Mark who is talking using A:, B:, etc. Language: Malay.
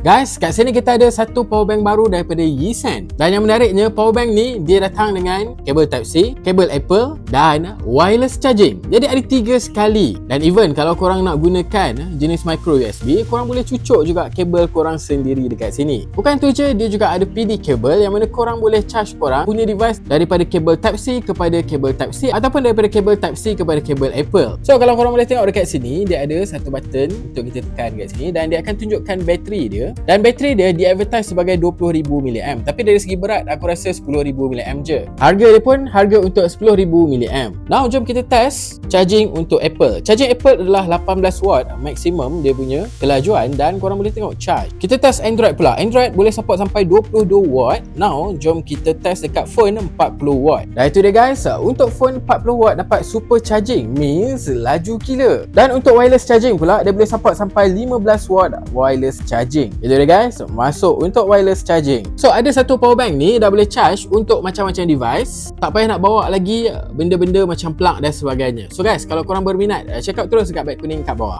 A: Guys, kat sini kita ada satu power bank baru daripada Yisen. Dan yang menariknya, power bank ni dia datang dengan kabel Type-C, kabel Apple dan wireless charging. Jadi ada 3 sekali. Dan even kalau korang nak gunakan jenis micro USB, korang boleh cucuk juga kabel korang sendiri dekat sini. Bukan tu je, dia juga ada PD kabel yang mana korang boleh charge korang punya device daripada kabel Type-C kepada kabel Type-C ataupun daripada kabel Type-C kepada kabel Apple. So kalau korang boleh tengok dekat sini, dia ada satu button untuk kita tekan kat sini dan dia akan tunjukkan bateri dia. Dan bateri dia di-advertise sebagai 20,000 mAh. Tapi dari segi berat, aku rasa 10,000 mAh je. Harga dia pun harga untuk 10,000 mAh. Now, jom kita test charging untuk Apple. Charging Apple adalah 18 watt maksimum dia punya kelajuan dan korang boleh tengok charge. Kita test Android pula. Android boleh support sampai 22 watt. Now, jom kita test dekat phone 40 watt. Dan itu dia guys, untuk phone 40 watt dapat super charging, means laju gila. Dan untuk wireless charging pula, dia boleh support sampai 15 watt wireless charging. Itu dia guys, masuk untuk wireless charging. So ada satu power bank ni dah boleh charge untuk macam-macam device. Tak payah nak bawa lagi benda-benda macam plug dan sebagainya. So guys, kalau korang berminat, check out terus dekat beg kuning kat bawah.